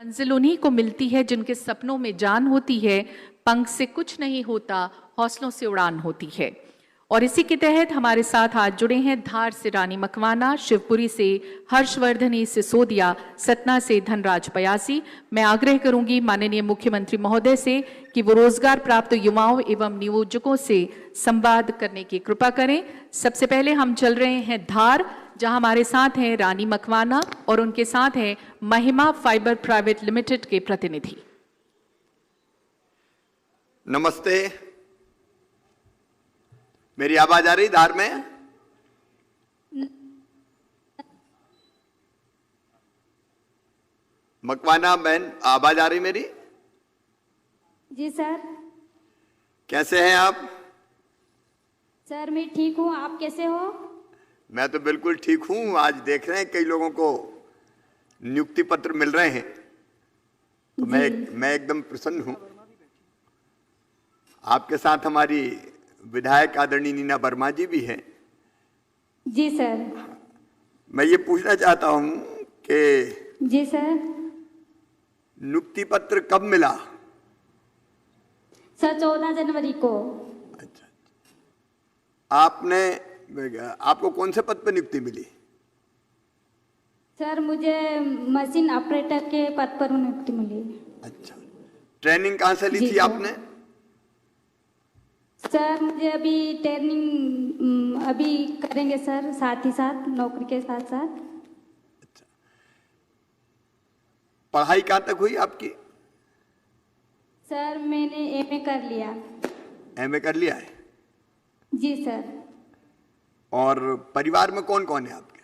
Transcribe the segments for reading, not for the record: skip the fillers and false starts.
मंजिल उन्हीं को मिलती है जिनके सपनों में जान होती है, पंख से कुछ नहीं होता, हौसलों से उड़ान होती है। और इसी के तहत हमारे साथ आज जुड़े हैं धार से रानी मकवाना, शिवपुरी से हर्षवर्धनी सिसोदिया, सतना से धनराज पयासी। मैं आग्रह करूंगी माननीय मुख्यमंत्री महोदय से कि वो रोजगार प्राप्त युवाओं एवं नियोजकों से संवाद करने की कृपा करें। सबसे पहले हम चल रहे हैं धार, जहां हमारे साथ हैं रानी मकवाना और उनके साथ हैं महिमा फाइबर प्राइवेट लिमिटेड के प्रतिनिधि। नमस्ते, मेरी आवाज आ रही धार में? मकवाना बहन, आवाज आ रही मेरी? जी सर। कैसे हैं आप? सर मैं ठीक हूँ, आप कैसे हो? मैं तो बिल्कुल ठीक हूं। आज देख रहे हैं कई लोगों को नियुक्ति पत्र मिल रहे हैं, तो मैं एकदम प्रसन्न हूं। आपके साथ हमारी विधायक आदरणीय नीना वर्मा जी भी हैं। जी सर। मैं ये पूछना चाहता हूं कि जी सर। नियुक्ति पत्र कब मिला? सर 14 जनवरी को। अच्छा, आपको कौन से पद पर नियुक्ति मिली? सर मुझे मशीन ऑपरेटर के पद पर नियुक्ति मिली। अच्छा, ट्रेनिंग कहाँ से ली थी सर। आपने? सर मुझे अभी ट्रेनिंग अभी करेंगे सर, साथ ही साथ नौकरी के साथ साथ। अच्छा, पढ़ाई कहाँ तक हुई आपकी? सर मैंने एमए कर लिया। एमए कर लिया है? जी सर। और परिवार में कौन कौन है आपके?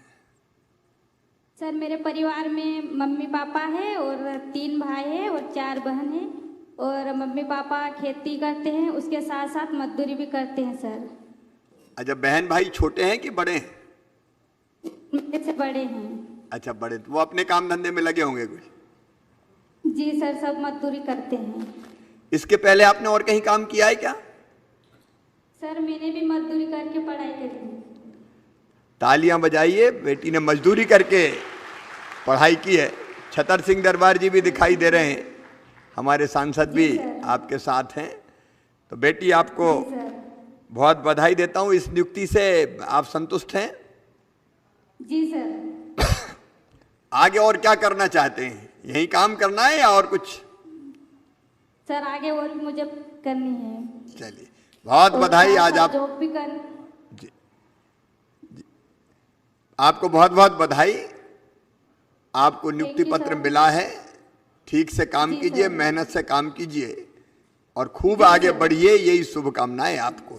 सर मेरे परिवार में मम्मी पापा है और 3 भाई है और 4 बहन है। और मम्मी पापा खेती करते हैं, उसके साथ साथ मजदूरी भी करते हैं सर। अच्छा, बहन भाई छोटे हैं कि बड़े हैं? मेरे से बड़े हैं। अच्छा, बड़े, तो वो अपने काम धंधे में लगे होंगे कुछ? जी सर, सब मजदूरी करते हैं। इसके पहले आपने और कहीं काम किया है क्या? सर मैंने भी मजदूरी करके पढ़ाई करी है। तालियां बजाइए, बेटी ने मजदूरी करके पढ़ाई की है। छतर सिंह दरबार जी भी दिखाई दे रहे हैं, हमारे सांसद भी आपके साथ हैं। तो बेटी आपको बहुत बधाई देता हूं। इस नियुक्ति से आप संतुष्ट हैं? जी सर। आगे और क्या करना चाहते हैं? यही काम करना है या और कुछ? सर आगे और भी मुझे करनी है। चलिए, बहुत बधाई। आज आप जॉब भी कर। जी, जी, आपको बहुत बहुत बधाई। आपको नियुक्ति पत्र मिला है। ठीक से काम कीजिए, मेहनत से काम कीजिए और खूब आगे बढ़िए, यही शुभकामनाएं आपको।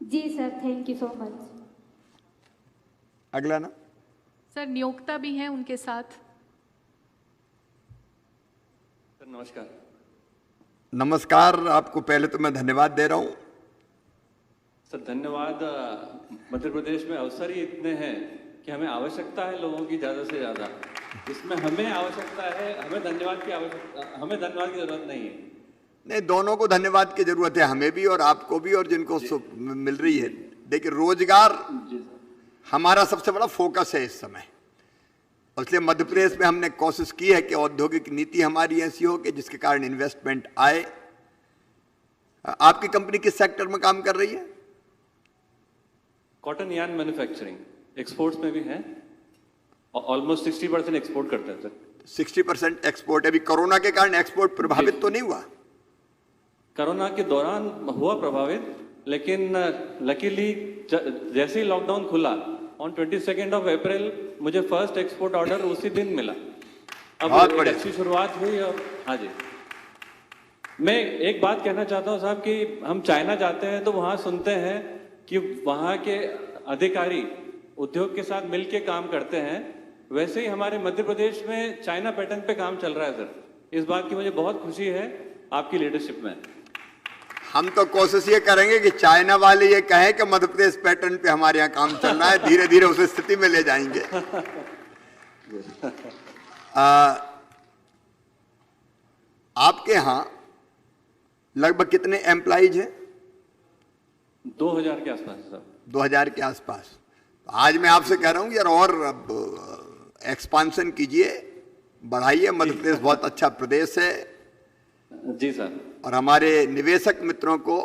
जी sir, thank you so much. अगला ना सर, नियोक्ता भी हैं उनके साथ। सर नमस्कार। नमस्कार। आपको पहले तो मैं धन्यवाद दे रहा हूं। सर धन्यवाद। मध्य प्रदेश में अवसर ही इतने हैं कि हमें आवश्यकता है लोगों की ज़्यादा से ज़्यादा। इसमें हमें आवश्यकता है, हमें धन्यवाद की ज़रूरत नहीं है। नहीं, दोनों को धन्यवाद की जरूरत है, हमें भी और आपको भी और जिनको मिल रही है। देखिए, रोजगार हमारा सबसे बड़ा फोकस है इस समय, इसलिए मध्य प्रदेश में हमने कोशिश की है कि औद्योगिक नीति हमारी ऐसी हो कि जिसके कारण इन्वेस्टमेंट आए। आपकी कंपनी किस सेक्टर में काम कर रही है? कॉटन यार्न मैन्युफैक्चरिंग, एक्सपोर्ट्स में भी है, ऑलमोस्ट 60% एक्सपोर्ट करते हैं सर। 60% एक्सपोर्ट। अभी कोरोना के कारण एक्सपोर्ट प्रभावित तो नहीं हुआ? कोरोना के दौरान हुआ प्रभावित, लेकिन लकीली जैसे ही लॉकडाउन खुला ऑन 22 अप्रैल मुझे फर्स्ट एक्सपोर्ट ऑर्डर उसी दिन मिला। अब अच्छी शुरुआत हुई। और हाँ जी, मैं एक बात कहना चाहता हूँ साहब कि हम चाइना जाते हैं तो वहाँ सुनते हैं कि वहाँ के अधिकारी उद्योग के साथ मिलके काम करते हैं। वैसे ही हमारे मध्य प्रदेश में चाइना पैटर्न पे काम चल रहा है सर। इस बात की मुझे बहुत खुशी है आपकी लीडरशिप में। हम तो कोशिश ये करेंगे कि चाइना वाले ये कहें कि मध्य प्रदेश पैटर्न पे हमारे यहाँ काम चल रहा है, धीरे धीरे उस स्थिति में ले जाएंगे। आपके यहाँ लगभग कितने एम्प्लॉइज हैं? 2000 के आसपास सर। 2000 के आसपास। आज मैं आपसे कह रहा हूँ यार, और अब एक्सपांशन कीजिए, बढ़ाइए। मध्य प्रदेश बहुत अच्छा प्रदेश है जी सर। और हमारे निवेशक मित्रों को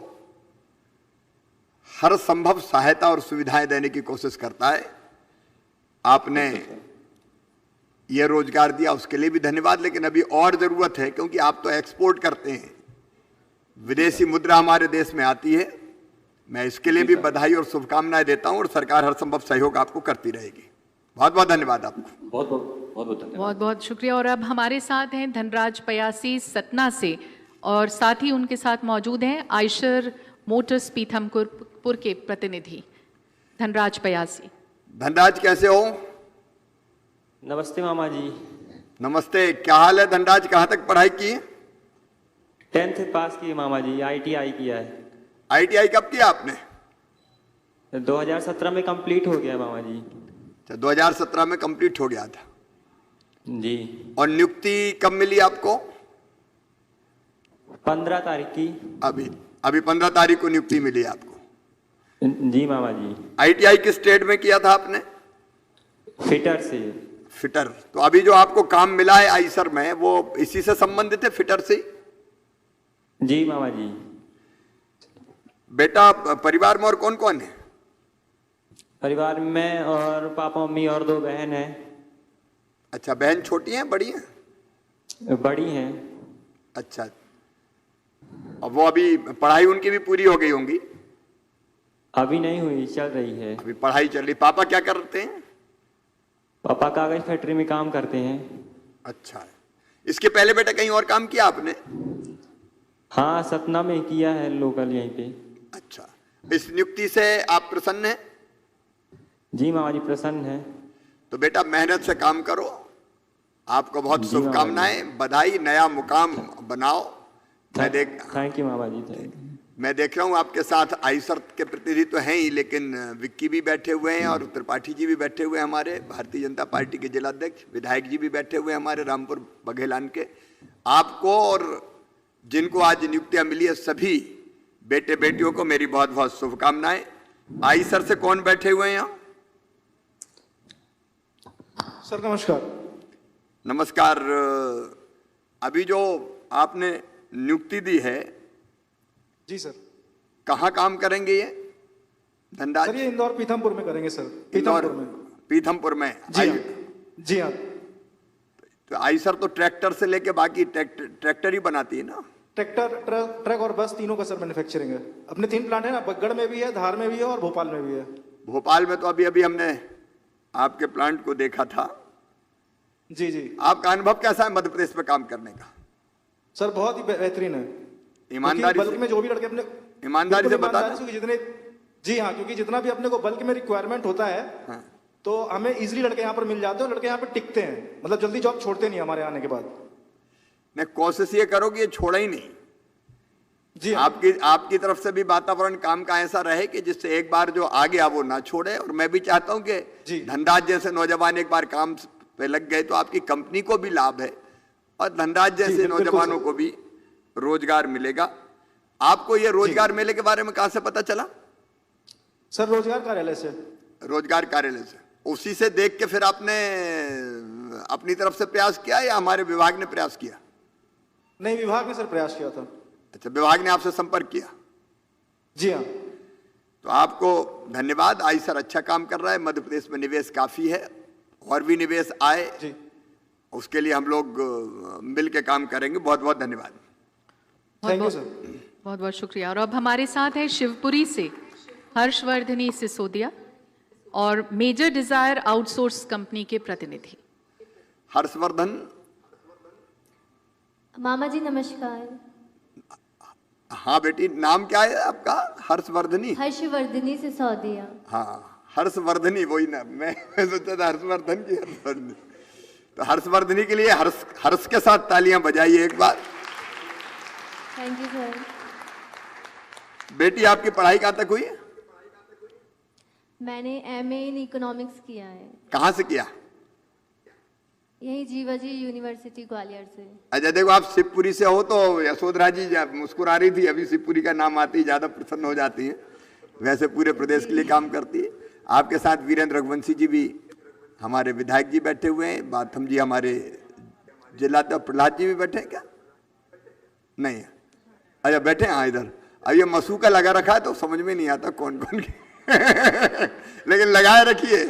हर संभव सहायता और सुविधाएं देने की कोशिश करता है। आपने ये रोजगार दिया उसके लिए भी धन्यवाद, लेकिन अभी और जरूरत है क्योंकि आप तो एक्सपोर्ट करते हैं, विदेशी मुद्रा हमारे देश में आती है। मैं इसके लिए भी बधाई और शुभकामनाएं देता हूं और सरकार हर संभव सहयोग आपको करती रहेगी। बहुत बहुत धन्यवाद आपको। बहुत बहुत धन्यवाद। बहुत बहुत शुक्रिया। और अब हमारे साथ हैं धनराज पयासी सतना से, और साथ ही उनके साथ मौजूद हैं आयशर मोटर्स पीथमपुर के प्रतिनिधि धनराज पयासी। धनराज कैसे हो? नमस्ते मामा जी। नमस्ते, क्या हाल है धनराज? कहाँ तक पढ़ाई की? 10th पास की मामा जी, ITI किया है। ITI कब किया आपने? 2017 में कंप्लीट हो गया मामा जी। अच्छा, 2017 में कंप्लीट हो गया था जी। और नियुक्ति कब मिली आपको? 15 तारीख की। अभी 15 तारीख को नियुक्ति मिली आपको? जी मामा जी। ITI किस ट्रेड में किया था आपने? फिटर से। फिटर। तो अभी जो आपको काम मिला है आईसर में, वो इसी से संबंधित है, फिटर से? जी मामा जी। बेटा, परिवार में और कौन कौन है? परिवार में और पापा मम्मी और 2 बहन हैं। अच्छा, बहन छोटी हैं बड़ी हैं? बड़ी हैं। अच्छा, अब वो अभी पढ़ाई उनकी भी पूरी हो गई होंगी? अभी नहीं हुई, चल रही है। अभी पढ़ाई चल रही। पापा क्या करते हैं? पापा कागज फैक्ट्री में काम करते हैं। अच्छा, इसके पहले बेटा कहीं और काम किया आपने? हाँ, सतना में किया है, लोकल यहीं पे। अच्छा, इस नियुक्ति से आप प्रसन्न हैं? जी मामा जी, प्रसन्न है। तो बेटा मेहनत से काम करो, आपको बहुत शुभकामनाएं, बधाई, नया मुकाम बनाओ। थैंक यू मामा जी, थैंक यू। मैं देख रहा हूं आपके साथ आईसर के प्रतिनिधि तो हैं ही, लेकिन विक्की भी बैठे हुए हैं और त्रिपाठी जी भी बैठे हुए हैं, हमारे भारतीय जनता पार्टी के जिलाध्यक्ष। विधायक जी भी बैठे हुए हैं हमारे रामपुर बघेलान के। आपको और जिनको आज नियुक्तियां मिली है सभी बेटे बेटियों को मेरी बहुत बहुत शुभकामनाएं। आईसर से कौन बैठे हुए हैं यहाँ? सर नमस्कार। नमस्कार। अभी जो आपने नियुक्ति दी है, जी सर। कहाँ काम करेंगे ये धनराज? सर ये इंदौर पीथमपुर में करेंगे सर। पीथमपुर में। जी हाँ। जी हाँ। तो आईसर तो ट्रैक्टर से लेके बाकी ट्रैक्टर ही बनाती है ना? ट्रैक्टर, ट्रक और बस तीनों का सर मैन्युफैक्चरिंग है। अपने 3 प्लांट है ना, बगड़ में भी है, धार में भी है और भोपाल में भी है। भोपाल में तो अभी अभी हमने आपके प्लांट को देखा था। जी जी। आपका अनुभव कैसा है मध्य प्रदेश में काम करने का? सर बहुत ही बेहतरीन है। ईमानदारी बल्क में जो भी लड़के अपने ईमानदारी से बता। जितने, जी हाँ, क्योंकि जितना भी अपने को बल्क में रिक्वायरमेंट होता है, हाँ। तो हमें इजीली लड़के यहाँ पर मिल जाते हैं और लड़के यहाँ पर टिकते हैं, मतलब जल्दी जॉब छोड़ते नहीं हमारे आने के बाद। मैं कोशिश ये करो कि ये छोड़ा ही नहीं। जी आपकी तरफ से भी वातावरण काम का ऐसा रहे कि जिससे एक बार जो आ गया वो ना छोड़े। और मैं भी चाहता हूं कि धनराज जैसे नौजवान एक बार काम पे लग गए तो आपकी कंपनी को भी लाभ है और धनराज जैसे नौजवानों को भी रोजगार मिलेगा। आपको ये रोजगार मेले के बारे में कहां से पता चला? सर रोजगार कार्यालय से। रोजगार कार्यालय से। उसी से देख के फिर आपने अपनी तरफ से प्रयास किया या हमारे विभाग ने प्रयास किया? नहीं, विभाग ने सर प्रयास किया था। अच्छा, विभाग ने आपसे संपर्क किया? जी हाँ। तो आपको धन्यवाद। आईसर अच्छा काम कर रहा है, मध्य प्रदेश में निवेश काफी है, और भी निवेश आए जी, उसके लिए हम लोग मिल के काम करेंगे। बहुत बहुत धन्यवाद। Thank you sir. बहुत बहुत शुक्रिया। और अब हमारे साथ है शिवपुरी से हर्षवर्धनी सिसोदिया और मेजर डिजायर आउटसोर्स कंपनी के प्रतिनिधि हर्षवर्धन। मामा जी नमस्कार। हाँ बेटी, नाम क्या है आपका? हर्षवर्धनी? हर्षवर्धनी सिसोदिया। हाँ, हर्षवर्धनी, वही ना, मैं सोचा था हर्षवर्धन की हर्षवर्धनी। तो हर्षवर्धनी के लिए हर्ष के साथ तालियां बजाइए एक बार। Thank you sir. बेटी आपकी पढ़ाई कहाँ तक हुई? मैंने MA इन इकोनॉमिक्स किया है। कहाँ से किया? यही जीवाजी यूनिवर्सिटी ग्वालियर से। अच्छा देखो, आप शिवपुरी से हो तो यशोधरा जी मुस्कुरा रही थी अभी, शिवपुरी का नाम आती ही ज्यादा प्रसन्न हो जाती हैं। वैसे पूरे प्रदेश के लिए काम करती है। आपके साथ वीरेंद्र रघुवंशी जी भी हमारे विधायक जी बैठे हुए हैं, बाथम जी हमारे जिलाते प्रहलाद जी भी बैठे हैं क्या? नहीं, अच्छा बैठे हैं। हाँ इधर। अब ये मसूका लगा रखा है तो समझ में नहीं आता कौन कौन के लेकिन लगाए रखिए।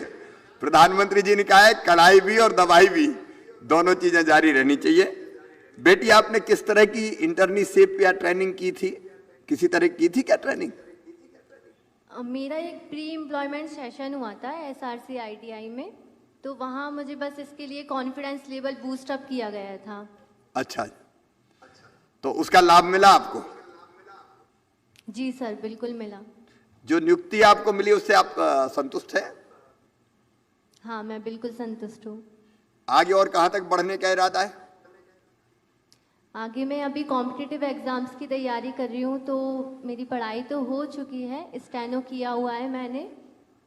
प्रधानमंत्री जी ने कहा है कड़ाई भी और दवाई भी, दोनों चीजें जारी रहनी चाहिए। बेटी आपने किस तरह की इंटर्नशिप या ट्रेनिंग की थी? किसी तरह की थी क्या ट्रेनिंग? मेरा एक प्री एम्प्लॉयमेंट सेशन हुआ था SRC ITI में, तो वहाँ मुझे बस इसके लिए कॉन्फिडेंस लेवल बूस्ट अप किया गया था। अच्छा, तो उसका लाभ मिला आपको? जी सर, बिल्कुल मिला। जो नियुक्ति आपको मिली उससे आप संतुष्ट हैं? हाँ, मैं बिल्कुल संतुष्ट हूँ। आगे और कहाँ तक बढ़ने का इरादा है? आगे मैं अभी कॉम्पिटिटिव एग्ज़ाम्स की तैयारी कर रही हूँ, तो मेरी पढ़ाई तो हो चुकी है, स्टेनो किया हुआ है मैंने।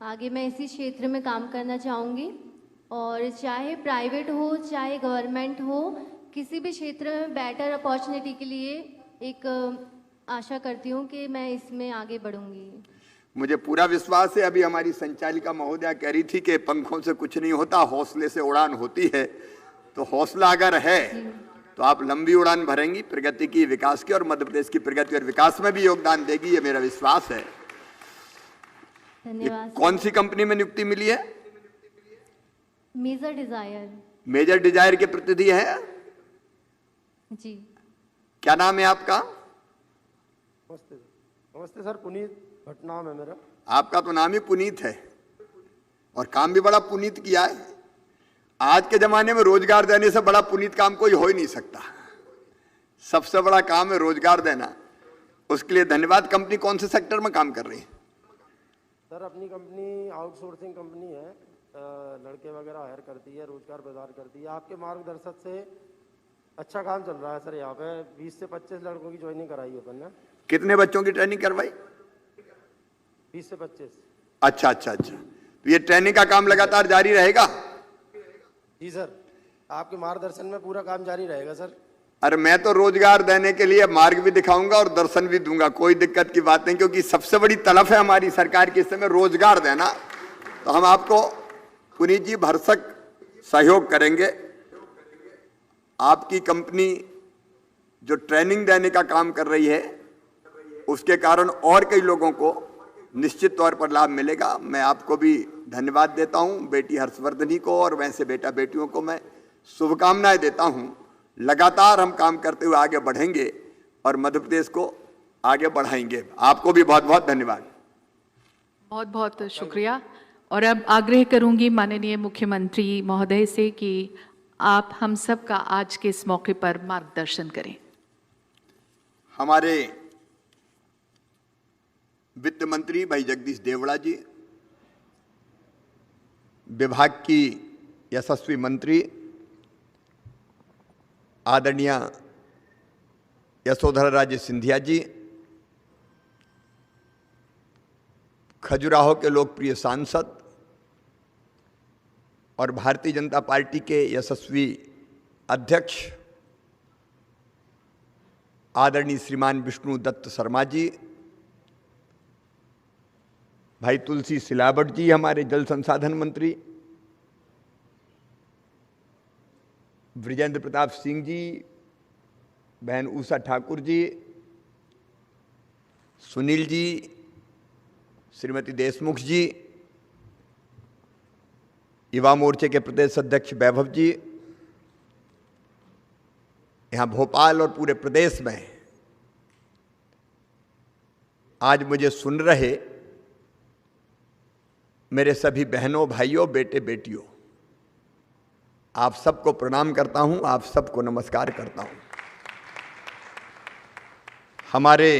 आगे मैं इसी क्षेत्र में काम करना चाहूँगी, और चाहे प्राइवेट हो चाहे गवर्नमेंट हो, किसी भी क्षेत्र में बेटर अपॉर्चुनिटी के लिए एक आशा करती हूँ कि मैं इसमें आगे बढ़ूँगी। मुझे पूरा विश्वास है। अभी हमारी संचालिका महोदया कह रही थी कि पंखों से कुछ नहीं होता, हौसले से उड़ान होती है। तो हौसला अगर है तो आप लंबी उड़ान भरेंगी प्रगति की, विकास की, और मध्य प्रदेश की प्रगति और विकास में भी योगदान देगी, ये मेरा विश्वास है। धन्यवाद। कौन सी कंपनी में नियुक्ति मिली है? Major Dzire. मेजर डिजायर के प्रतिनिधि है? जी। क्या नाम है आपका? नमस्ते। नमस्ते सर, पुनीत भट्ट नाम है मेरा। आपका तो नाम ही पुनीत है और काम भी बड़ा पुनीत किया है। आज के जमाने में रोजगार देने से बड़ा पुनीत काम कोई हो ही नहीं सकता। सबसे बड़ा काम है रोजगार देना। उसके लिए धन्यवाद। कंपनी कौन से सेक्टर में काम कर रही है? सर अपनी कंपनी आउटसोर्सिंग कंपनी है, लड़के वगैरह हायर करती है, रोजगार प्रदान करती है। आपके मार्गदर्शन से अच्छा काम चल रहा है सर। यहाँ पे 20 से 25 लड़कों की ज्वाइनिंग कराई है अपन ने। कितने बच्चों की ट्रेनिंग करवाई? 20 से 25। अच्छा अच्छा अच्छा। तो ये ट्रेनिंग का काम लगातार जारी रहेगा? जी सर, आपके मार्गदर्शन में पूरा काम जारी रहेगा सर। अरे मैं तो रोजगार देने के लिए मार्ग भी दिखाऊंगा और दर्शन भी दूंगा, कोई दिक्कत की बात नहीं, क्योंकि सबसे बड़ी तलफ है हमारी सरकार की इस समय रोजगार देना। तो हम आपको पुनीत जी भरसक सहयोग करेंगे। आपकी कंपनी जो ट्रेनिंग देने का काम कर रही है उसके कारण और कई लोगों को निश्चित तौर पर लाभ मिलेगा। मैं आपको भी धन्यवाद देता हूं, बेटी हर्षवर्धनी को और वैसे बेटा बेटियों को मैं शुभकामनाएं देता हूं। लगातार हम काम करते हुए आगे बढ़ेंगे और मध्य प्रदेश को आगे बढ़ाएंगे। आपको भी बहुत बहुत धन्यवाद। बहुत बहुत शुक्रिया। और अब आग्रह करूंगी माननीय मुख्यमंत्री महोदय से कि आप हम सब का आज के इस मौके पर मार्गदर्शन करें। हमारे वित्त मंत्री भाई जगदीश देवड़ा जी, विभाग की यशस्वी मंत्री आदरणीय यशोधरा राजे सिंधिया जी, खजुराहो के लोकप्रिय सांसद और भारतीय जनता पार्टी के यशस्वी अध्यक्ष आदरणीय श्रीमान विष्णु दत्त शर्मा जी, भाई तुलसी सिलावट जी हमारे जल संसाधन मंत्री, ब्रिजेंद्र प्रताप सिंह जी, बहन उषा ठाकुर जी, सुनील जी, श्रीमती देशमुख जी, युवा मोर्चे के प्रदेश अध्यक्ष वैभव जी, यहाँ भोपाल और पूरे प्रदेश में आज मुझे सुन रहे मेरे सभी बहनों, भाइयों, बेटे बेटियों, आप सबको प्रणाम करता हूं, आप सबको नमस्कार करता हूं। हमारे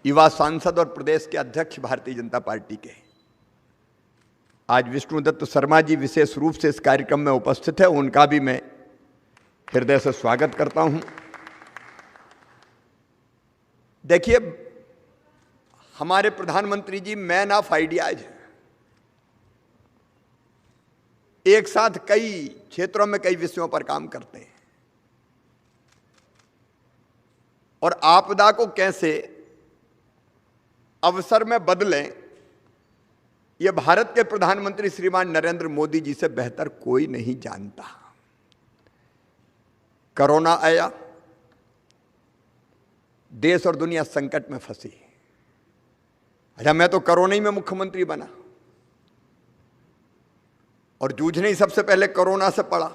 युवा सांसद और प्रदेश के अध्यक्ष भारतीय जनता पार्टी के आज विष्णु दत्त शर्मा जी विशेष रूप से इस कार्यक्रम में उपस्थित है, उनका भी मैं हृदय से स्वागत करता हूं। देखिए, हमारे प्रधानमंत्री जी मैन ऑफ आइडियाज हैं। एक साथ कई क्षेत्रों में कई विषयों पर काम करते हैं और आपदा को कैसे अवसर में बदलें, यह भारत के प्रधानमंत्री श्रीमान नरेंद्र मोदी जी से बेहतर कोई नहीं जानता। कोरोना आया, देश और दुनिया संकट में फंसी। अच्छा, मैं तो कोरोना ही में मुख्यमंत्री बना और जूझने ही सबसे पहले कोरोना से पड़ा,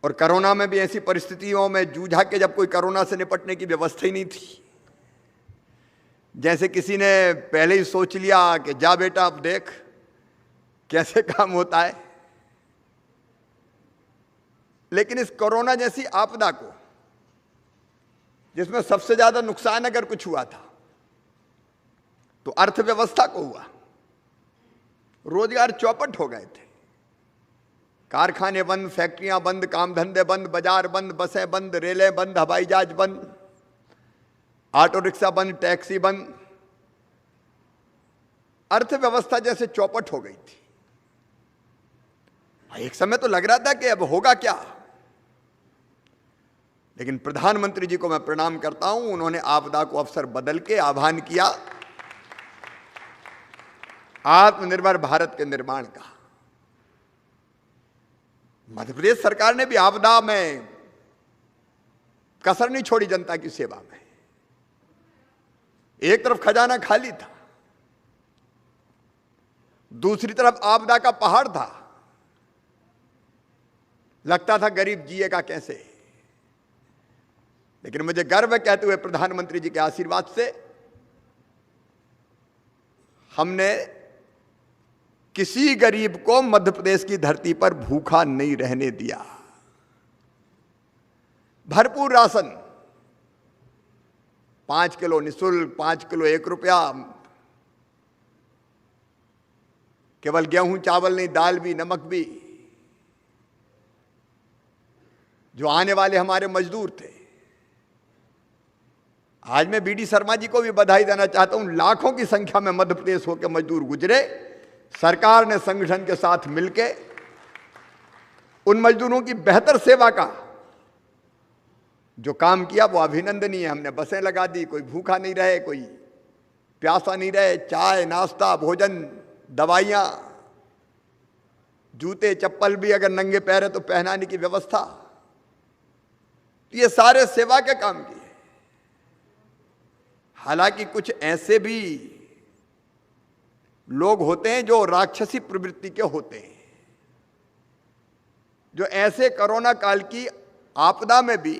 और कोरोना में भी ऐसी परिस्थितियों में जूझा कि जब कोई कोरोना से निपटने की व्यवस्था ही नहीं थी। जैसे किसी ने पहले ही सोच लिया कि जा बेटा अब देख कैसे काम होता है। लेकिन इस कोरोना जैसी आपदा को, जिसमें सबसे ज्यादा नुकसान अगर कुछ हुआ था तो अर्थव्यवस्था को हुआ। रोजगार चौपट हो गए थे, कारखाने बंद, फैक्ट्रियां बंद, काम धंधे बंद, बाजार बंद, बसें बंद, रेलें बंद, हवाई जहाज बंद, ऑटो रिक्शा बंद, टैक्सी बंद। अर्थव्यवस्था जैसे चौपट हो गई थी। एक समय तो लग रहा था कि अब होगा क्या, लेकिन प्रधानमंत्री जी को मैं प्रणाम करता हूं। उन्होंने आपदा को अवसर बदल के आह्वान किया आत्मनिर्भर भारत के निर्माण का। मध्य प्रदेश सरकार ने भी आपदा में कसर नहीं छोड़ी जनता की सेवा में। एक तरफ खजाना खाली था, दूसरी तरफ आपदा का पहाड़ था। लगता था गरीब जिएगा कैसे। लेकिन मुझे गर्व है कहते हुए प्रधानमंत्री जी के आशीर्वाद से हमने किसी गरीब को मध्य प्रदेश की धरती पर भूखा नहीं रहने दिया। भरपूर राशन, 5 किलो निःशुल्क, 5 किलो 1 रुपया, केवल गेहूं चावल नहीं, दाल भी, नमक भी। जो आने वाले हमारे मजदूर थे, आज मैं बीडी शर्मा जी को भी बधाई देना चाहता हूं। लाखों की संख्या में मध्य प्रदेश होकर मजदूर गुजरे। सरकार ने संगठन के साथ मिलकर उन मजदूरों की बेहतर सेवा का जो काम किया वो अभिनंदनीय है। हमने बसें लगा दी, कोई भूखा नहीं रहे, कोई प्यासा नहीं रहे। चाय, नाश्ता, भोजन, दवाइयां, जूते चप्पल भी अगर नंगे पैर है तो पहनाने की व्यवस्था। ये सारे सेवा के काम किए। हालांकि कुछ ऐसे भी लोग होते हैं जो राक्षसी प्रवृत्ति के होते हैं, जो ऐसे कोरोना काल की आपदा में भी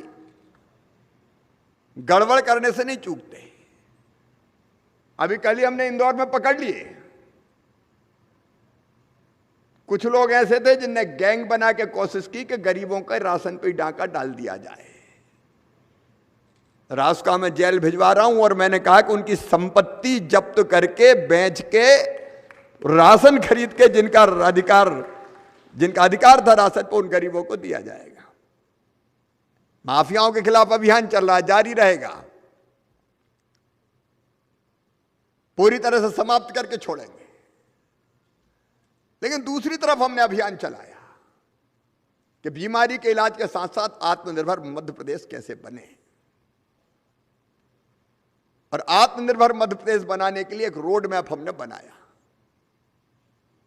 गड़बड़ करने से नहीं चूकते। अभी कल ही हमने इंदौर में पकड़ लिए कुछ लोग ऐसे थे जिनने गैंग बना के कोशिश की कि गरीबों के राशन पे डाका डाल दिया जाए। रास्का में जेल भिजवा रहा हूं और मैंने कहा कि उनकी संपत्ति जब्त करके बेच के राशन खरीद के जिनका अधिकार था राशन पर, उन गरीबों को दिया जाएगा। माफियाओं के खिलाफ अभियान चल रहा है, जारी रहेगा। पूरी तरह से समाप्त करके छोड़ेंगे। लेकिन दूसरी तरफ हमने अभियान चलाया कि बीमारी के इलाज के साथ साथ आत्मनिर्भर मध्य प्रदेश कैसे बने। और आत्मनिर्भर मध्य प्रदेश बनाने के लिए एक रोड मैप हमने बनाया।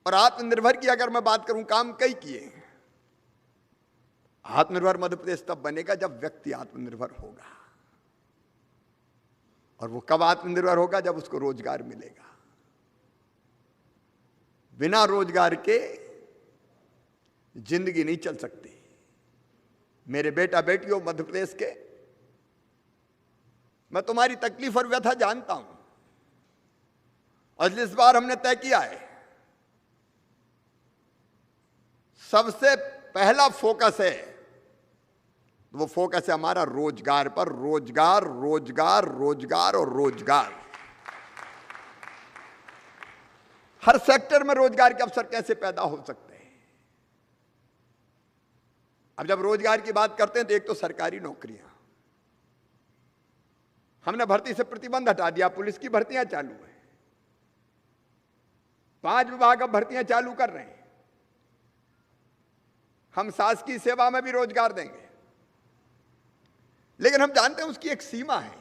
और आत्मनिर्भर की अगर मैं बात करूं, काम कई किए। आत्मनिर्भर मध्य प्रदेश तब बनेगा जब व्यक्ति आत्मनिर्भर होगा। और वो कब आत्मनिर्भर होगा? जब उसको रोजगार मिलेगा। बिना रोजगार के जिंदगी नहीं चल सकती। मेरे बेटा बेटियों मध्य प्रदेश के, मैं तुम्हारी तकलीफ और व्यथा जानता हूं। और इस बार हमने तय किया है, सबसे पहला फोकस है, वो फोकस है हमारा रोजगार पर। रोजगार, रोजगार, रोजगार और रोजगार। हर सेक्टर में रोजगार के अवसर कैसे पैदा हो सकते हैं। अब जब रोजगार की बात करते हैं तो एक तो सरकारी नौकरियां, हमने भर्ती से प्रतिबंध हटा दिया। पुलिस की भर्तियां चालू है, 5 विभाग अब भर्तियां चालू कर रहे हैं। हम शासकीय सेवा में भी रोजगार देंगे, लेकिन हम जानते हैं उसकी एक सीमा है।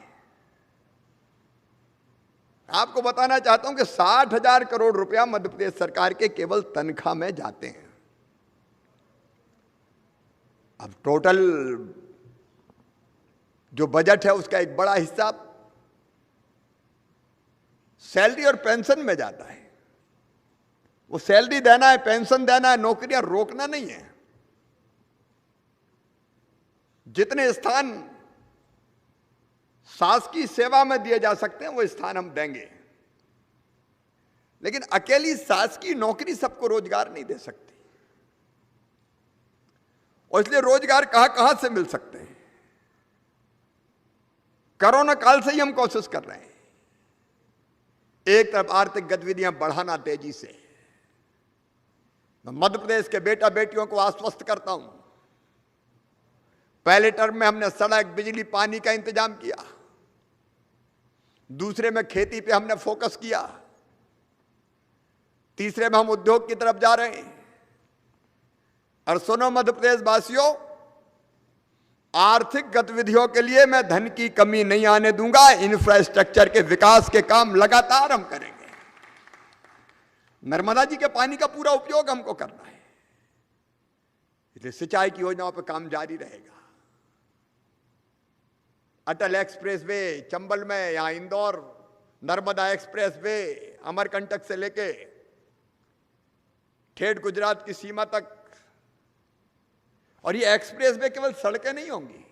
आपको बताना चाहता हूं कि 60,000 करोड़ रुपया मध्य प्रदेश सरकार के केवल तनख्वाह में जाते हैं। अब टोटल जो बजट है उसका एक बड़ा हिस्सा सैलरी और पेंशन में जाता है। वो सैलरी देना है, पेंशन देना है, नौकरियां रोकना नहीं है। जितने स्थान शासकीय सेवा में दिए जा सकते हैं वो स्थान हम देंगे, लेकिन अकेली शासकीय नौकरी सबको रोजगार नहीं दे सकती। और इसलिए रोजगार कहां कहां से मिल सकते हैं, कोरोना काल से ही हम कोशिश कर रहे हैं। एक तरफ आर्थिक गतिविधियां बढ़ाना तेजी से। मैं मध्य प्रदेश के बेटा बेटियों को आश्वस्त करता हूं, पहले टर्म में हमने सड़क, बिजली, पानी का इंतजाम किया, दूसरे में खेती पे हमने फोकस किया, तीसरे में हम उद्योग की तरफ जा रहे हैं। और सुनो मध्य प्रदेश वासियों, आर्थिक गतिविधियों के लिए मैं धन की कमी नहीं आने दूंगा। इंफ्रास्ट्रक्चर के विकास के काम लगातार हम करेंगे। नर्मदा जी के पानी का पूरा उपयोग हमको करना है, इसलिए सिंचाई की योजनाओं पर काम जारी रहेगा। अटल एक्सप्रेस वे चंबल में, यहां इंदौर नर्मदा एक्सप्रेस वे अमरकंटक से लेके ठेठ गुजरात की सीमा तक। और ये एक्सप्रेस वे केवल सड़कें नहीं होंगी,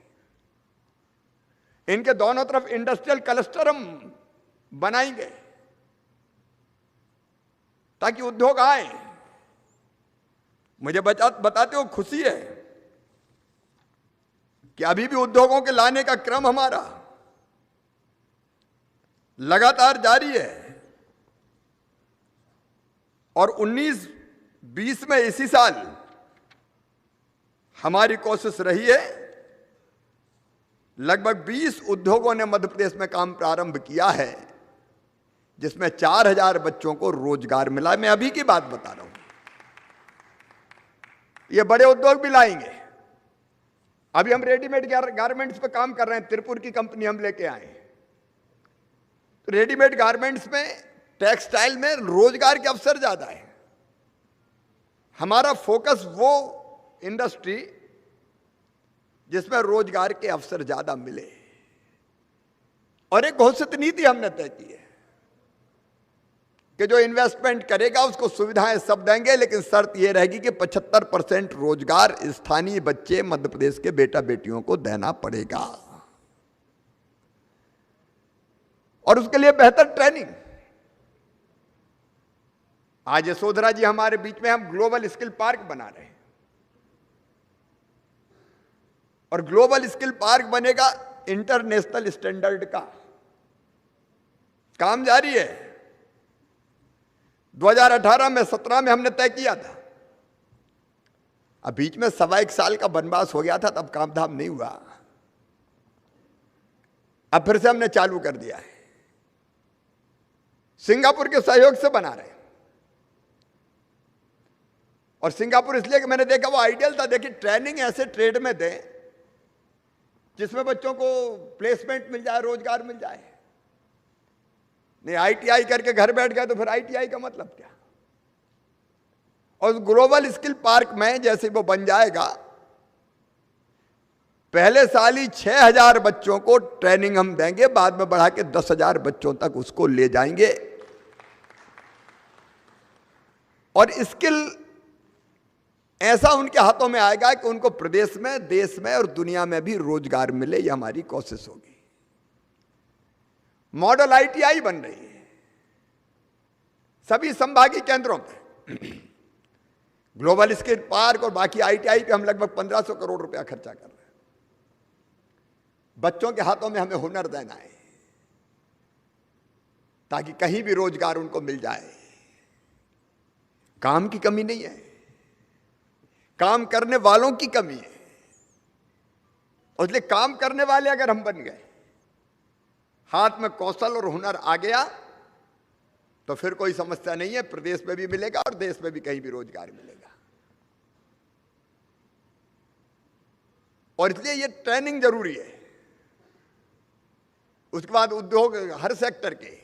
इनके दोनों तरफ इंडस्ट्रियल क्लस्टर हम बनाएंगे ताकि उद्योग आए। मुझे बताते हो खुशी है कि अभी भी उद्योगों के लाने का क्रम हमारा लगातार जारी है। और 19-20 में इसी साल हमारी कोशिश रही है, लगभग 20 उद्योगों ने मध्य प्रदेश में काम प्रारंभ किया है, जिसमें 4000 बच्चों को रोजगार मिला। मैं अभी की बात बता रहा हूं, ये बड़े उद्योग भी लाएंगे। अभी हम रेडीमेड गारमेंट्स पे काम कर रहे हैं, त्रिपुर की कंपनी हम लेके आए। तो रेडीमेड गारमेंट्स में, टेक्सटाइल में रोजगार के अवसर ज्यादा है। हमारा फोकस वो इंडस्ट्री जिसमें रोजगार के अवसर ज्यादा मिले। और एक घोषित नीति हमने तय की है कि जो इन्वेस्टमेंट करेगा उसको सुविधाएं सब देंगे, लेकिन शर्त यह रहेगी कि 75% रोजगार स्थानीय बच्चे मध्य प्रदेश के बेटा बेटियों को देना पड़ेगा। और उसके लिए बेहतर ट्रेनिंग। आज यशोधरा जी हमारे बीच में, हम ग्लोबल स्किल पार्क बना रहे हैं। और ग्लोबल स्किल पार्क बनेगा इंटरनेशनल स्टैंडर्ड का। काम जारी है। 2018 में 17 में हमने तय किया था। अब बीच में 1.25 साल का वनवास हो गया था, तब काम धाम नहीं हुआ। अब फिर से हमने चालू कर दिया है। सिंगापुर के सहयोग से बना रहे हैं। और सिंगापुर इसलिए कि मैंने देखा वो आइडियल था। देखिए, ट्रेनिंग ऐसे ट्रेड में दें जिसमें बच्चों को प्लेसमेंट मिल जाए, रोजगार मिल जाए। नहीं आईटीआई करके घर बैठ गए तो फिर आईटीआई का मतलब क्या। और ग्लोबल स्किल पार्क में जैसे वो बन जाएगा, पहले साल ही 6000 बच्चों को ट्रेनिंग हम देंगे, बाद में बढ़ा के 10,000 बच्चों तक उसको ले जाएंगे। और स्किल ऐसा उनके हाथों में आएगा कि उनको प्रदेश में, देश में और दुनिया में भी रोजगार मिले। ये हमारी कोशिश होगी। मॉडल आईटीआई बन रही है सभी संभागीय केंद्रों पे। ग्लोबल स्किल पार्क और बाकी आईटीआई पे हम लगभग 1500 करोड़ रुपया खर्चा कर रहे हैं। बच्चों के हाथों में हमें हुनर देना है ताकि कहीं भी रोजगार उनको मिल जाए। काम की कमी नहीं है, काम करने वालों की कमी है। और इसलिए काम करने वाले अगर हम बन गए, हाथ में कौशल और हुनर आ गया, तो फिर कोई समस्या नहीं है। प्रदेश में भी मिलेगा और देश में भी कहीं भी रोजगार मिलेगा। और इसलिए ये ट्रेनिंग जरूरी है। उसके बाद उद्योग, हर सेक्टर के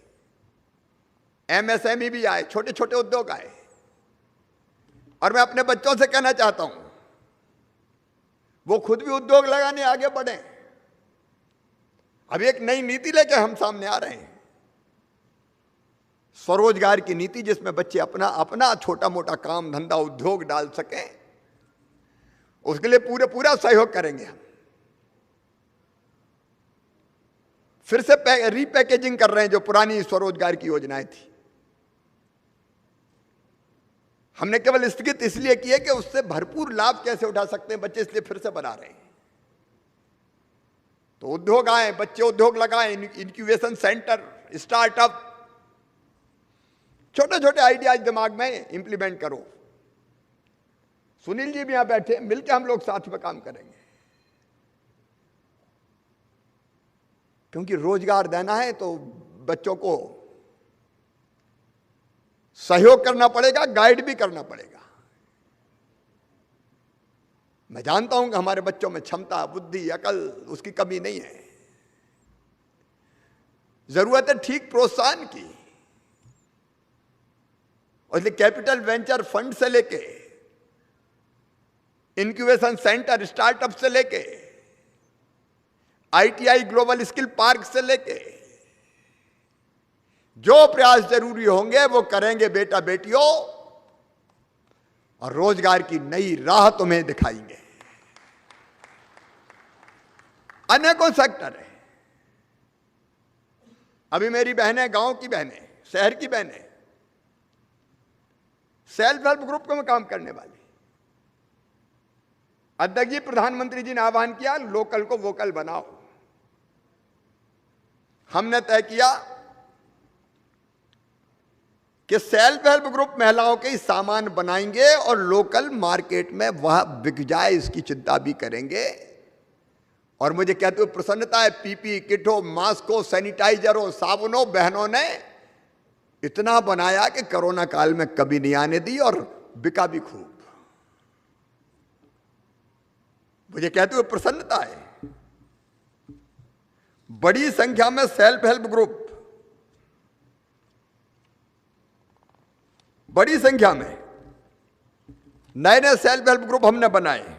एमएसएमई भी आए, छोटे छोटे उद्योग आए। और मैं अपने बच्चों से कहना चाहता हूं, वो खुद भी उद्योग लगाने आगे बढ़े। अब एक नई नीति लेके हम सामने आ रहे हैं, स्वरोजगार की नीति, जिसमें बच्चे अपना अपना छोटा मोटा काम धंधा उद्योग डाल सकें। उसके लिए पूरा सहयोग करेंगे हम। फिर से रीपैकेजिंग कर रहे हैं जो पुरानी स्वरोजगार की योजनाएं थी। हमने केवल स्थगित इसलिए किए कि उससे भरपूर लाभ कैसे उठा सकते हैं बच्चे, इसलिए फिर से बना रहे हैं। तो उद्योग आए, बच्चे उद्योग लगाएं, इंक्यूबेशन सेंटर, स्टार्टअप, छोटे छोटे आइडियाज दिमाग में इंप्लीमेंट करो। सुनील जी भी यहां बैठे, मिलकर हम लोग साथ में काम करेंगे, क्योंकि रोजगार देना है तो बच्चों को सहयोग करना पड़ेगा, गाइड भी करना पड़ेगा। मैं जानता हूं कि हमारे बच्चों में क्षमता, बुद्धि, अकल, उसकी कमी नहीं है। जरूरत है ठीक प्रोत्साहन की। और इसलिए कैपिटल वेंचर फंड से लेके, इंक्यूबेशन सेंटर, स्टार्टअप से लेके, ITI ग्लोबल स्किल पार्क से लेके, जो प्रयास जरूरी होंगे वो करेंगे बेटा बेटियों, और रोजगार की नई राह तुम्हें दिखाएंगे। अनेकों सेक्टर है। अभी मेरी बहनें, गांव की बहनें, शहर की बहनें, सेल्फ हेल्प ग्रुप में काम करने वाली। अध्यक्ष जी, प्रधानमंत्री जी ने आह्वान किया, लोकल को वोकल बनाओ। हमने तय किया कि सेल्फ हेल्प ग्रुप महिलाओं के ही सामान बनाएंगे और लोकल मार्केट में वह बिक जाए, इसकी चिंता भी करेंगे। और मुझे कहते हुए प्रसन्नता है, पीपी किट हो, मास्क हो, सैनिटाइजर हो, साबुन हो, बहनों ने इतना बनाया कि कोरोना काल में कभी नहीं आने दी, और बिका भी खूब। मुझे कहते हुए प्रसन्नता है। बड़ी संख्या में सेल्फ हेल्प ग्रुप, बड़ी संख्या में नए नए सेल्फ हेल्प ग्रुप हमने बनाए।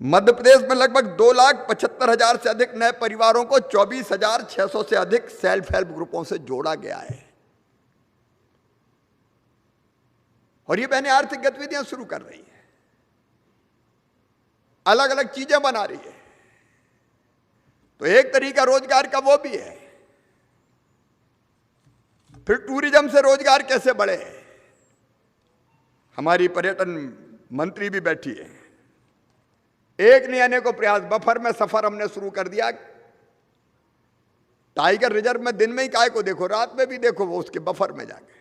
मध्य प्रदेश में लगभग 2,75,000 से अधिक नए परिवारों को 24,600 से अधिक सेल्फ हेल्प ग्रुपों से जोड़ा गया है। और ये बहनें आर्थिक गतिविधियां शुरू कर रही हैं, अलग अलग चीजें बना रही है। तो एक तरीका रोजगार का वो भी है। फिर टूरिज्म से रोजगार कैसे बढ़े? हमारी पर्यटन मंत्री भी बैठी है। एक नहीं अनेकों प्रयास। बफर में सफर हमने शुरू कर दिया। टाइगर रिजर्व में दिन में ही काय को देखो, रात में भी देखो, वो उसके बफर में जाके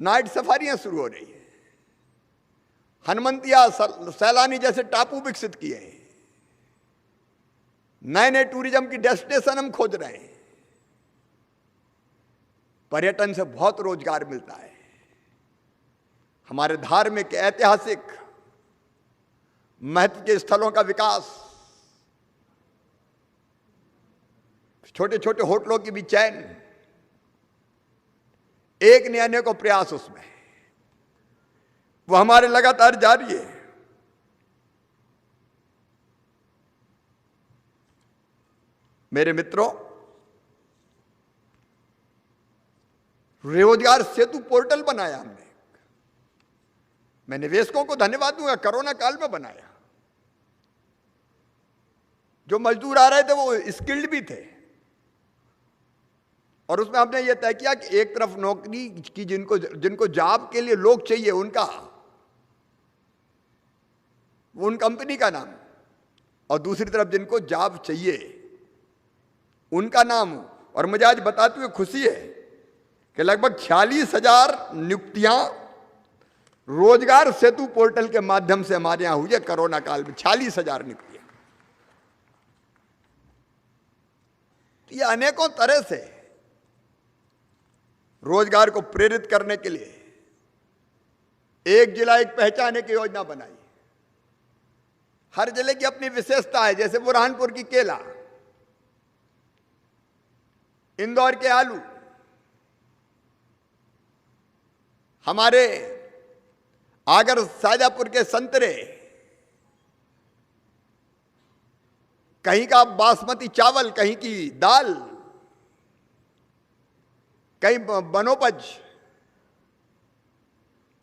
नाइट सफारियां शुरू हो रही है। हनुमंतिया, सैलानी जैसे टापू विकसित किए हैं। नए नए टूरिज्म की डेस्टिनेशन हम खोज रहे हैं। पर्यटन से बहुत रोजगार मिलता है। हमारे धार्मिक, ऐतिहासिक महत्व के स्थलों का विकास, छोटे छोटे होटलों की भी चैन, एक ने अनेकों प्रयास उसमें, वो हमारे लगातार जारी है। मेरे मित्रों, रोजगार सेतु पोर्टल बनाया हमने। मैं निवेशकों को धन्यवाद दूंगा, कोरोना काल में बनाया। जो मजदूर आ रहे थे वो स्किल्ड भी थे, और उसमें हमने ये तय किया कि एक तरफ नौकरी की जिनको जॉब के लिए लोग चाहिए उनका, वो उन कंपनी का नाम, और दूसरी तरफ जिनको जॉब चाहिए उनका नाम। और मुझे आज बताते हुए खुशी है कि लगभग 46,000 नियुक्तियां रोजगार सेतु पोर्टल के माध्यम से हमारे यहां हुई है कोरोना काल में। 46,000 नियुक्तियां। ये अनेकों तरह से रोजगार को प्रेरित करने के लिए एक जिला एक पहचान की योजना बनाई। हर जिले की अपनी विशेषता है। जैसे बुरहानपुर की केला, इंदौर के आलू, अगर शाजापुर के संतरे, कहीं का बासमती चावल, कहीं की दाल, कहीं वनोपज,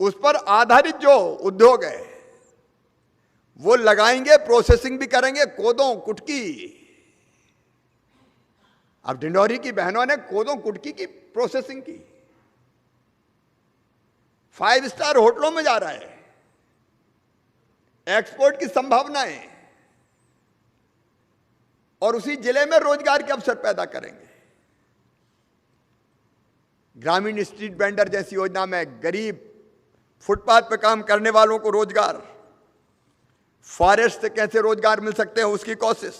उस पर आधारित जो उद्योग है वो लगाएंगे, प्रोसेसिंग भी करेंगे, कोदों कुटकी। अब डिंडौरी की बहनों ने कोदों कुटकी की प्रोसेसिंग की, 5 स्टार होटलों में जा रहा है, एक्सपोर्ट की संभावनाएं, और उसी जिले में रोजगार के अवसर पैदा करेंगे। ग्रामीण स्ट्रीट वेंडर जैसी योजना में गरीब फुटपाथ पर काम करने वालों को रोजगार, फॉरेस्ट से कैसे रोजगार मिल सकते हैं उसकी कोशिश,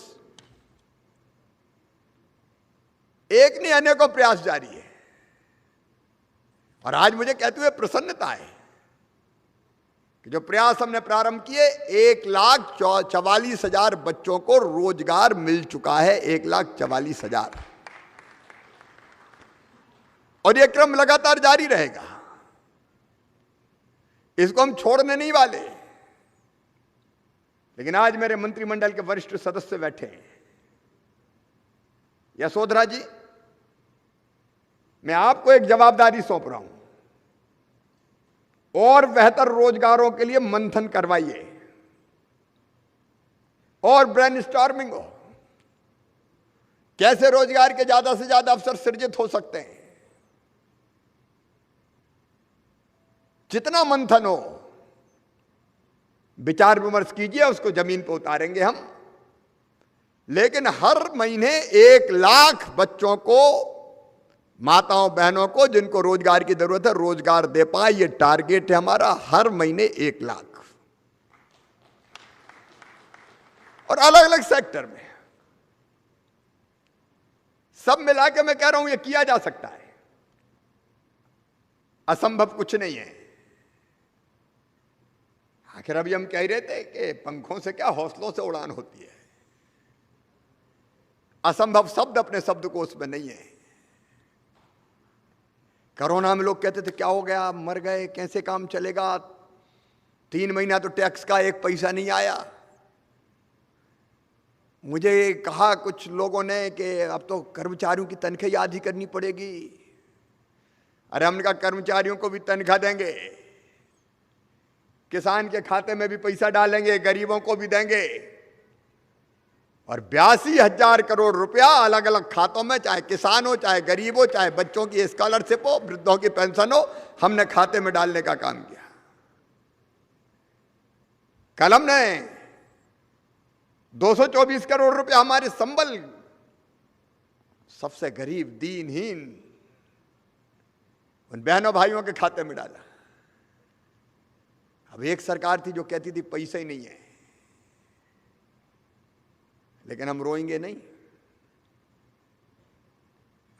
एक नहीं अनेकों प्रयास जारी है। और आज मुझे कहते हुए प्रसन्नता है कि जो प्रयास हमने प्रारंभ किए, 1,44,000 बच्चों को रोजगार मिल चुका है, 1,44,000, और यह क्रम लगातार जारी रहेगा। इसको हम छोड़ने नहीं वाले। लेकिन आज मेरे मंत्रिमंडल के वरिष्ठ सदस्य बैठे हैं, यशोधरा जी, मैं आपको एक जवाबदारी सौंप रहा हूं, और बेहतर रोजगारों के लिए मंथन करवाइए और ब्रेनस्टॉर्मिंग हो, कैसे रोजगार के ज्यादा से ज्यादा अवसर सृजित हो सकते हैं। जितना मंथन हो, विचार विमर्श कीजिए, उसको जमीन पर उतारेंगे हम। लेकिन हर महीने 1,00,000 बच्चों को, माताओं बहनों को जिनको रोजगार की जरूरत है, रोजगार दे पाए, ये टारगेट है हमारा, हर महीने 1,00,000, और अलग अलग सेक्टर में। सब मिला के मैं कह रहा हूं ये किया जा सकता है, असंभव कुछ नहीं है। आखिर अभी हम कह रहे थे कि पंखों से क्या, हौसलों से उड़ान होती है। असंभव शब्द अपने शब्दकोश में नहीं है। कोरोना में लोग कहते थे क्या हो गया, मर गए, कैसे काम चलेगा, 3 महीना तो टैक्स का 1 पैसा नहीं आया। मुझे कहा कुछ लोगों ने कि अब तो कर्मचारियों की तनख्वाह आधी करनी पड़ेगी। अरे हमने कहा कर्मचारियों को भी तनख्वाह देंगे, किसान के खाते में भी पैसा डालेंगे, गरीबों को भी देंगे, और 82,000 करोड़ रुपया अलग अलग खातों में, चाहे किसान हो, चाहे गरीब हो, चाहे बच्चों की स्कॉलरशिप हो, वृद्धों की पेंशन हो, हमने खाते में डालने का काम किया। कल हमने 224 करोड़ रुपया हमारे संबल, सबसे गरीब दीनहीन उन बहनों भाइयों के खाते में डाला। अब एक सरकार थी जो कहती थी पैसा ही नहीं है, लेकिन हम रोएंगे नहीं।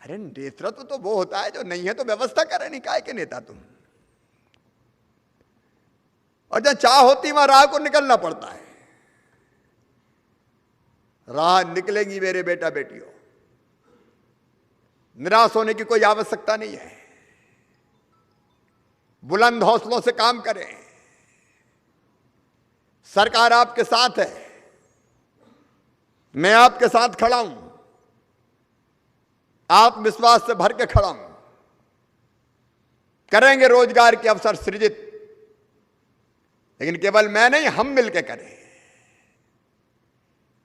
अरे नेतृत्व तो वो होता है जो नहीं है तो व्यवस्था करे, नहीं काहे के नेता तुम। और जब चाह होती वहां राह को निकलना पड़ता है। राह निकलेंगी मेरे बेटा बेटियों, निराश होने की कोई आवश्यकता नहीं है। बुलंद हौसलों से काम करें, सरकार आपके साथ है, मैं आपके साथ खड़ा हूं, आत्मविश्वास से भर के खड़ा हूं। करेंगे रोजगार के अवसर सृजित, लेकिन केवल मैं नहीं, हम मिलकर करें।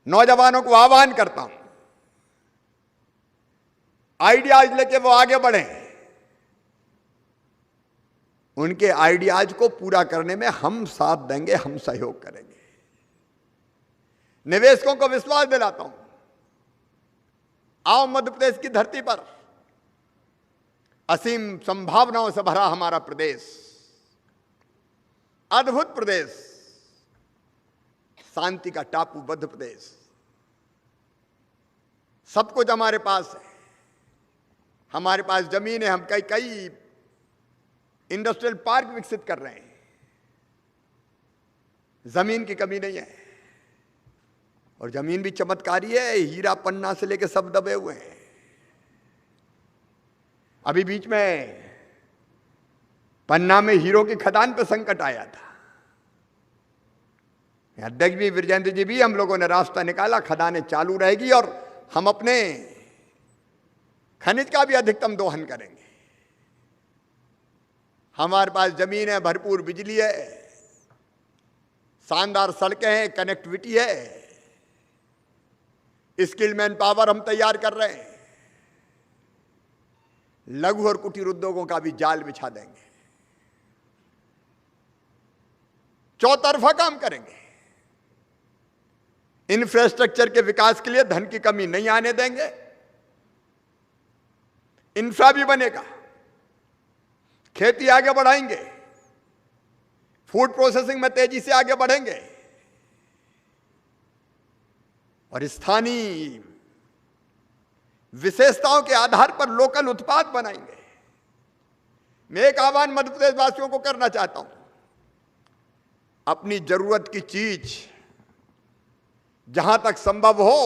नौजवानों को आह्वान करता हूं, आइडियाज लेके वो आगे बढ़े, उनके आइडियाज को पूरा करने में हम साथ देंगे, हम सहयोग करेंगे। निवेशकों को विश्वास दिलाता हूं, आओ मध्य प्रदेश की धरती पर, असीम संभावनाओं से भरा हमारा प्रदेश, अद्भुत प्रदेश, शांति का टापू मध्य प्रदेश, सब कुछ हमारे पास है। हमारे पास जमीन है, हम कई इंडस्ट्रियल पार्क विकसित कर रहे हैं, जमीन की कमी नहीं है। और जमीन भी चमत्कारी है, हीरा पन्ना से लेकर सब दबे हुए हैं। अभी बीच में पन्ना में हीरो की खदान पे संकट आया था, अध्यक्ष भी विजेंद्र जी भी, हम लोगों ने रास्ता निकाला, खदानें चालू रहेगी और हम अपने खनिज का भी अधिकतम दोहन करेंगे। हमारे पास जमीन है, भरपूर बिजली है, शानदार सड़कें हैं, कनेक्टिविटी है, स्किल मैन पावर हम तैयार कर रहे हैं। लघु और कुटीर उद्योगों का भी जाल बिछा देंगे, चौतरफा काम करेंगे। इंफ्रास्ट्रक्चर के विकास के लिए धन की कमी नहीं आने देंगे, इंफ्रा भी बनेगा, खेती आगे बढ़ाएंगे, फूड प्रोसेसिंग में तेजी से आगे बढ़ेंगे और स्थानीय विशेषताओं के आधार पर लोकल उत्पाद बनाएंगे। मैं एक आह्वान मध्य प्रदेश वासियों को करना चाहता हूं, अपनी जरूरत की चीज जहां तक संभव हो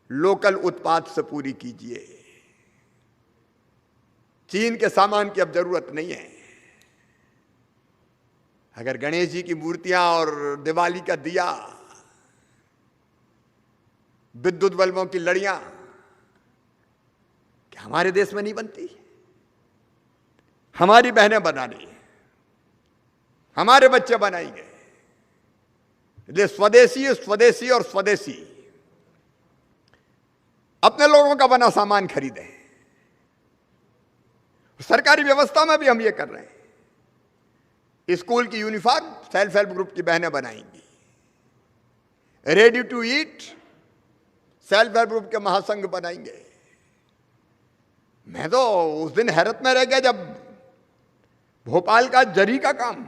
लोकल उत्पाद से पूरी कीजिए। चीन के सामान की अब जरूरत नहीं है। अगर गणेश जी की मूर्तियां और दिवाली का दिया, विद्युत बल्बों की लड़ियां क्या हमारे देश में नहीं बनती? हमारी बहनें बना रही हैं, हमारे बच्चे बनाएंगे। इसलिए स्वदेशी स्वदेशी और स्वदेशी अपने लोगों का बना सामान खरीदें। सरकारी व्यवस्था में भी हम ये कर रहे हैं। स्कूल की यूनिफॉर्म सेल्फ हेल्प ग्रुप की बहनें बनाएंगी। Ready to eat self help group के महासंघ बनाएंगे। मैं तो उस दिन हैरत में रह गया जब भोपाल का जरी का काम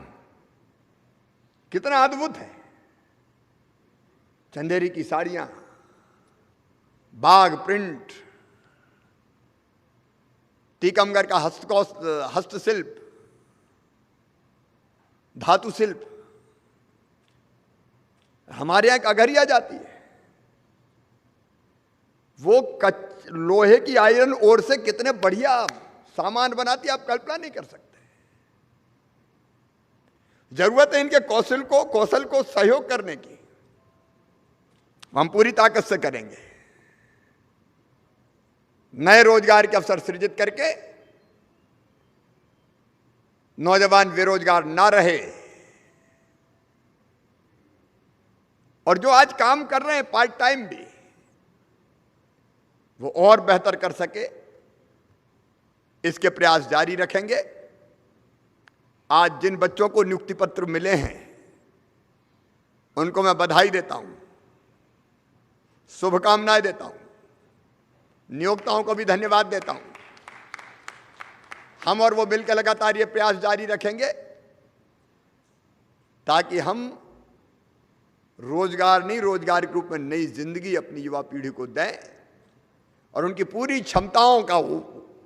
कितना अद्भुत है। चंदेरी की साड़ियां, बाग प्रिंट, टीकमगढ़ का हस्तशिल्प, धातु शिल्प, हमारे यहां अगरिया जाती है, वो लोहे की आयरन ओर से कितने बढ़िया सामान बनाती है, आप कल्पना नहीं कर सकते। जरूरत है इनके कौशल को सहयोग करने की, हम पूरी ताकत से करेंगे। नए रोजगार के अवसर सृजित करके नौजवान बेरोजगार ना रहे और जो आज काम कर रहे हैं पार्ट टाइम भी, वो और बेहतर कर सके, इसके प्रयास जारी रखेंगे। आज जिन बच्चों को नियुक्ति पत्र मिले हैं उनको मैं बधाई देता हूं, शुभकामनाएं देता हूं, नियोक्ताओं को भी धन्यवाद देता हूं। हम और वो मिलकर लगातार ये प्रयास जारी रखेंगे ताकि हम रोजगार नहीं, रोजगार के रूप में नई जिंदगी अपनी युवा पीढ़ी को दें और उनकी पूरी क्षमताओं का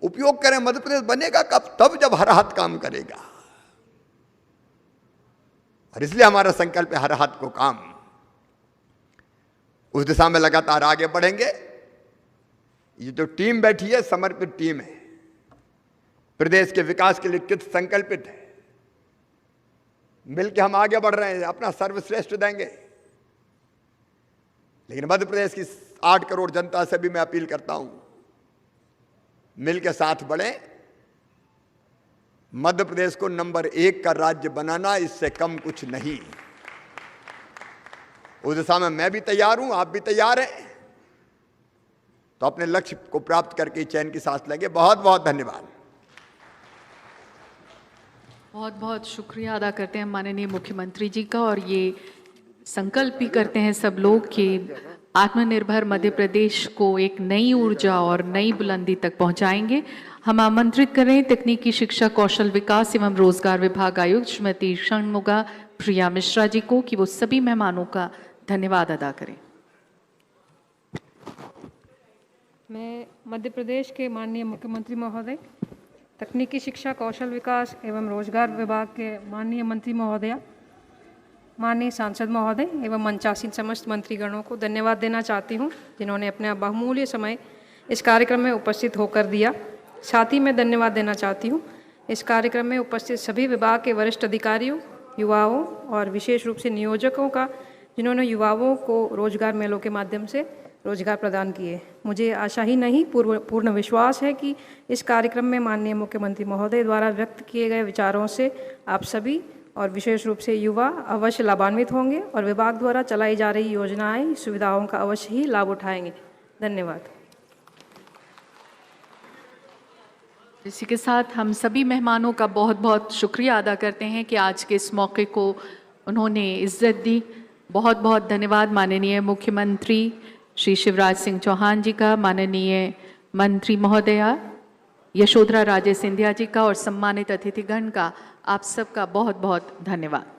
उपयोग करें। मध्य प्रदेश बनेगा कब? तब जब हर हाथ काम करेगा। और इसलिए हमारा संकल्प है हर हाथ को काम। उस दिशा में लगातार आगे बढ़ेंगे। ये जो टीम बैठी है समर्पित टीम है, प्रदेश के विकास के लिए कृत संकल्पित है। मिलकर हम आगे बढ़ रहे हैं, अपना सर्वश्रेष्ठ देंगे। लेकिन मध्य प्रदेश की 8 करोड़ जनता से भी मैं अपील करता हूं, मिलकर साथ बढ़ें। मध्य प्रदेश को नंबर 1 का राज्य बनाना, इससे कम कुछ नहीं। उस दिशा में मैं भी तैयार हूं, आप भी तैयार हैं, तो अपने लक्ष्य को प्राप्त करके चैन की सांस लेंगे। बहुत बहुत धन्यवाद। बहुत बहुत शुक्रिया अदा करते हैं माननीय मुख्यमंत्री जी का, और ये संकल्प भी करते हैं सब लोग कि आत्मनिर्भर मध्य प्रदेश को एक नई ऊर्जा और नई बुलंदी तक पहुंचाएंगे। हम आमंत्रित कर रहे हैं तकनीकी शिक्षा, कौशल विकास एवं रोजगार विभाग आयुक्त श्रीमती षणमुगा प्रिया मिश्रा जी को कि वो सभी मेहमानों का धन्यवाद अदा करें। मैं मध्य प्रदेश के माननीय मुख्यमंत्री महोदय, तकनीकी शिक्षा, कौशल विकास एवं रोजगार विभाग के माननीय मंत्री महोदया, माननीय सांसद महोदय एवं मंचासीन समस्त मंत्रीगणों को धन्यवाद देना चाहती हूं, जिन्होंने अपना बहुमूल्य समय इस कार्यक्रम में उपस्थित होकर दिया। साथ ही मैं धन्यवाद देना चाहती हूं इस कार्यक्रम में उपस्थित सभी विभाग के वरिष्ठ अधिकारियों, युवाओं और विशेष रूप से नियोजकों का, जिन्होंने युवाओं को रोजगार मेलों के माध्यम से रोजगार प्रदान किए। मुझे आशा ही नहीं पूर्ण विश्वास है कि इस कार्यक्रम में माननीय मुख्यमंत्री महोदय द्वारा व्यक्त किए गए विचारों से आप सभी और विशेष रूप से युवा अवश्य लाभान्वित होंगे और विभाग द्वारा चलाई जा रही योजनाएं, सुविधाओं का अवश्य ही लाभ उठाएंगे। धन्यवाद। इसी के साथ हम सभी मेहमानों का बहुत बहुत शुक्रिया अदा करते हैं कि आज के इस मौके को उन्होंने इज्जत दी। बहुत बहुत धन्यवाद माननीय मुख्यमंत्री श्री शिवराज सिंह चौहान जी का, माननीय मंत्री महोदया यशोधरा राजे सिंधिया जी का और सम्मानित अतिथिगण का, आप सबका बहुत बहुत धन्यवाद।